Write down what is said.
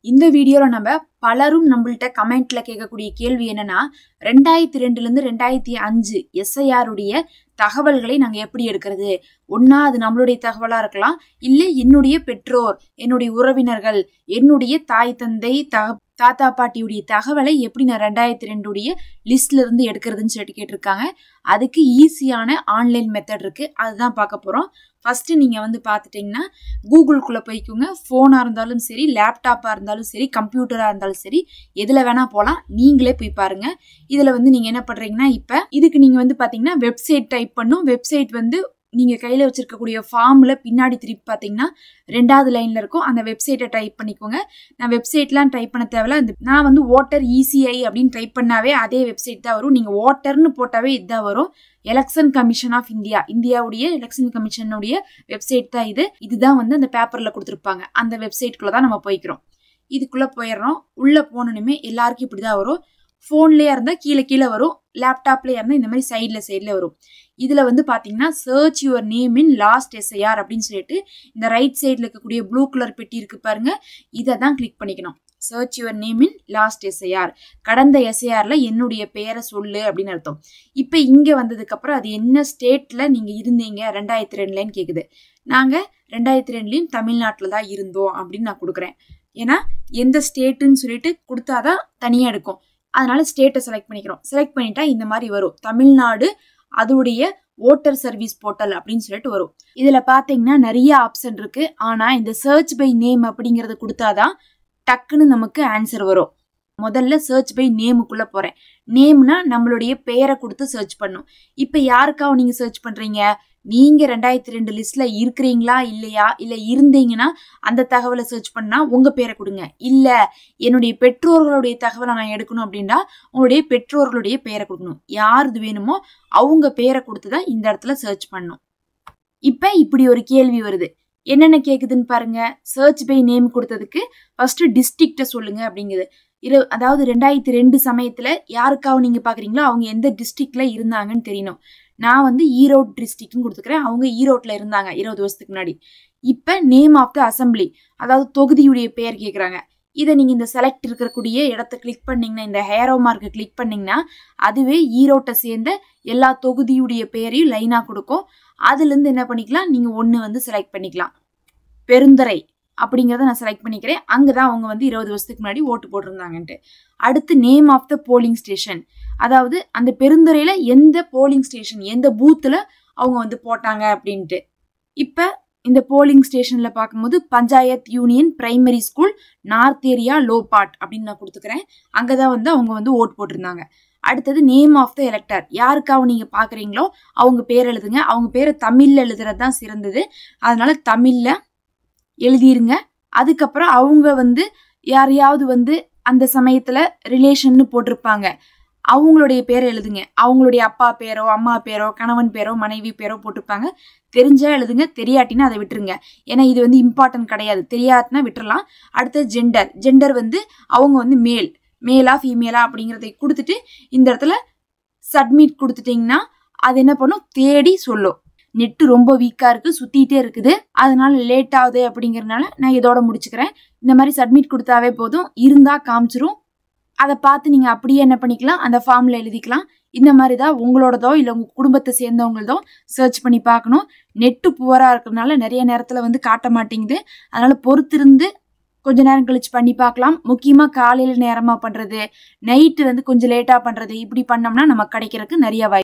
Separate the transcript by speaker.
Speaker 1: இந்த வீடியோல நம்ம பலரும் நம்மள்ட்ட கமெண்ட்ல கேட்கக்கூடிய கேள்வி என்னன்னா 2002 இருந்து 2005 எஸ்ஐஆர் உடைய தகவல்களை நாங்க எப்படி எடுக்கிறது? ஒன்னா அது நம்மளுடைய தகவலா இருக்கலாம், இல்ல என்னுடைய பெற்றோர், என்னுடைய உறவினர்கள், என்னுடைய தாய் தந்தை தாத்தா பாட்டியுடைய தகவலை எப்படி நான் 2002 உடைய லிஸ்ட்ல இருந்து எடுக்கிறதுன்னு சொல்லிட்டு கேட்டிருக்காங்க. அதுக்கு ஈஸியான ஆன்லைன் மெத்தட் இருக்கு, அதுதான் பார்க்க போறோம். ஃபர்ஸ்ட் நீங்க பாத்துட்டீங்கன்னா கூகுளுக்குள்ள போய்க்குங்க. போனா இருந்தாலும் சரி, லேப்டாப்பா இருந்தாலும் சரி, கம்ப்யூட்டரா இருந்தாலும் சரி, எதுல வேணா போலாம். நீங்களே போய் பாருங்க. இதுல நீங்க என்ன பண்றீங்கன்னா, இப்ப இதுக்கு நீங்க பாத்தீங்கன்னா வெப்சைட் டைப் பண்ணும். வெப்சைட் நீங்க கையில வச்சிருக்கக்கூடிய ஃபார்ம்ல பின்னாடி திருப்பி பாத்தீங்கன்னா 2வது லைன்ல இருக்கும். அந்த வெப்சைட்டை டைப் பண்ணிக்கோங்க. நான் வெப்சைட்லாம் டைப் பண்ண தேவையில்ல. நான் ஓட்டர் இசிஐ அப்படின்னு டைப் பண்ணாவே அதே வெப்சைட் தான் வரும். நீங்க ஓட்டர்னு போட்டாவே இதுதான் வரும். எலெக்ஷன் கமிஷன் ஆஃப் இந்தியா, இந்தியாவுடைய எலெக்ஷன் கமிஷனுடைய வெப்சைட் தான் இது. இதுதான் அந்த பேப்பர்ல கொடுத்துருப்பாங்க. அந்த வெப்சைட்குள்ள தான் நம்ம போய்க்கிறோம். இதுக்குள்ள போயிடுறோம். உள்ள போனோனுமே எல்லாருக்கும் இப்படிதான் வரும். போன்லயா இருந்தா கீழே கீழே வரும், லேப்டாப்லயா இருந்தா இந்த மாதிரி சைட்ல வரும். இதுல பாத்தீங்கன்னா search your name in last SIR அப்படின்னு சொல்லிட்டு இந்த ரைட் சைட்ல இருக்கக்கூடிய ப்ளூ கலர் பெட்டி இருக்கு பாருங்க, இதை தான் கிளிக் பண்ணிக்கணும். Search your name in last SIR, கடந்த எஸ்ஐஆர்ல என்னுடைய பெயரை சொல்லு அப்படின்னு அர்த்தம். இப்ப இங்க வந்ததுக்கு அப்புறம் அது என்ன ஸ்டேட்ல நீங்க இருந்தீங்க 2002லன்னு கேக்குது. நாங்க 2002லயும் தமிழ்நாட்டுல தான் இருந்தோம் அப்படின்னு நான் கொடுக்குறேன். ஏன்னா எந்த ஸ்டேட்டுன்னு சொல்லிட்டு கொடுத்தாதான் தனியா எடுக்கும். அதனால ஸ்டேட்டை செலக்ட் பண்ணிக்கிறோம். செலக்ட் பண்ணிட்டா இந்த மாதிரி வரும், தமிழ்நாடு அதோடைய ஓட்டர் சர்வீஸ் போர்ட்டல் அப்படின்னு சொல்லிட்டு வரும். இதுல பாத்தீங்கன்னா நிறைய ஆப்ஷன் இருக்கு. ஆனா இந்த சர்ச் பை நேம் அப்படிங்கறது கொடுத்தாதான் டக்குன்னு நமக்கு ஆன்சர் வரும். முதல்ல சர்ச் பை நேமுக்குள்ள போறேன். நேம்னா நம்மளுடைய பெயரை கொடுத்து சர்ச் பண்ணும். இப்ப யாருக்காக நீங்க சர்ச் பண்றீங்க? நீங்க 2002 லிஸ்ட்ல இருக்கிறீங்களா இல்லையா, இல்ல இருந்தீங்கன்னா அந்த தகவலை சர்ச் பண்ணா உங்க பேரை கொடுங்க. இல்ல என்னுடைய பெற்றோர்களுடைய தகவலை நான் எடுக்கணும் அப்படின்னா உங்களுடைய பெற்றோர்களுடைய பெயரை கொடுக்கணும். யாருக்கு வேணுமோ அவங்க பேரை கொடுத்துதான் இந்த இடத்துல சர்ச் பண்ணணும். இப்ப இப்படி ஒரு கேள்வி வருது. என்னென்ன கேக்குதுன்னு பாருங்க. சர்ச் பை நேம் கொடுத்ததுக்கு ஃபர்ஸ்ட் டிஸ்ட்ரிக்ட சொல்லுங்க அப்படிங்குது. அதாவது 2002 சமயத்துல யாருக்காக நீங்க பாக்குறீங்களோ அவங்க எந்த டிஸ்ட்ரிக்ட்ல இருந்தாங்கன்னு தெரியணும். நான் ஈரோடு டிஸ்ட்ரிக்ட்னு கொடுத்துக்கிறேன். அவங்க ஈரோட்ல இருந்தாங்க 20 வருஷத்துக்கு முன்னாடி. இப்ப நேம் ஆஃப் த அசம்பிளி, அதாவது தொகுதியுடைய பெயர் கேக்குறாங்க. இதை நீங்க இந்த செலக்ட் இருக்கக்கூடிய இடத்த கிளிக் பண்ணீங்கன்னா, இந்த ஹேரோ மார்க்கை கிளிக் பண்ணீங்கன்னா அதுவே ஈரோட்டை சேர்ந்த எல்லா தொகுதியுடைய பெயரையும் லைனா கொடுக்கும். அதுல இருந்து என்ன பண்ணிக்கலாம், நீங்க ஒண்ணு செலக்ட் பண்ணிக்கலாம். பெருந்துறை அப்படிங்கறத நான் செலக்ட் பண்ணிக்கிறேன். அங்கதான் அவங்க 20 வருஷத்துக்கு முன்னாடி ஓட்டு போட்டிருந்தாங்கன்ட்டு. அடுத்து name of the polling station, அதாவது அந்த பெருந்துறையில எந்த போலிங் ஸ்டேஷன், எந்த பூத்துல அவங்க போட்டாங்க அப்படின்ட்டு. இப்ப இந்த போலிங் ஸ்டேஷன்ல பார்க்கும்போது panchayat union primary school north area லோபாட் அப்படின்னு நான் கொடுத்துக்கிறேன். அங்கதான் அவங்க ஓட்டு போட்டிருந்தாங்க. அடுத்தது நேம் ஆஃப் த எலெக்டர், யாருக்காக நீங்க பாக்குறீங்களோ அவங்க பேர் எழுதுங்க. அவங்க பேரை தமிழ்ல எழுதுறது தான் சிறந்தது. அதனால தமிழ்ல எழுதிருங்க. அதுக்கப்புறம் அவங்க யாரையாவது அந்த சமயத்துல ரிலேஷன்னு போட்டிருப்பாங்க, அவங்களுடைய பேரை எழுதுங்க. அவங்களுடைய அப்பா பேரோ அம்மா பேரோ கணவன் பேரோ மனைவி பேரோ போட்டிருப்பாங்க. தெரிஞ்சா எழுதுங்க, தெரியாட்டினா அதை விட்டுருங்க. ஏன்னா இது இம்பார்ட்டன்ட் கிடையாது, தெரியாதுன்னா விட்டுறலாம். அடுத்தது ஜெண்டர், ஜெண்டர் அவங்க மேலா ஃபீமேலா அப்படிங்கறதை கொடுத்துட்டு இந்த இடத்துல சப்மிட் கொடுத்துட்டீங்கன்னா அது என்ன பண்ணும், தேடி சொல்லும். நெட்டு ரொம்ப வீக்கா இருக்கு, சுத்திட்டே இருக்குது, அதனால லேட் ஆகுது அப்படிங்கறதுனால நான் இதோட முடிச்சுக்கிறேன். இந்த மாதிரி சப்மிட் கொடுத்தாவே போதும், இருந்தா காமிச்சிரும். அதை பார்த்து நீங்க அப்படியே என்ன பண்ணிக்கலாம், அந்த ஃபார்ம்ல எழுதிக்கலாம். இந்த மாதிரி தான் உங்களோடதோ இல்ல உங்க குடும்பத்தை சேர்ந்தவங்களதோ சர்ச் பண்ணி பார்க்கணும். நெட்டு புவரா இருக்கிறதுனால நிறைய நேரத்துல காட்ட மாட்டேங்குது. அதனால பொறுத்திருந்து கொஞ்ச நேரம் கழிச்சு பண்ணி பார்க்கலாம். முக்கியமா காலையில நேரமா பண்றது, நைட்டு கொஞ்சம் லேட்டா பண்றது, இப்படி பண்ணோம்னா நமக்கு கிடைக்கிறதுக்கு நிறைய வாய்ப்பு.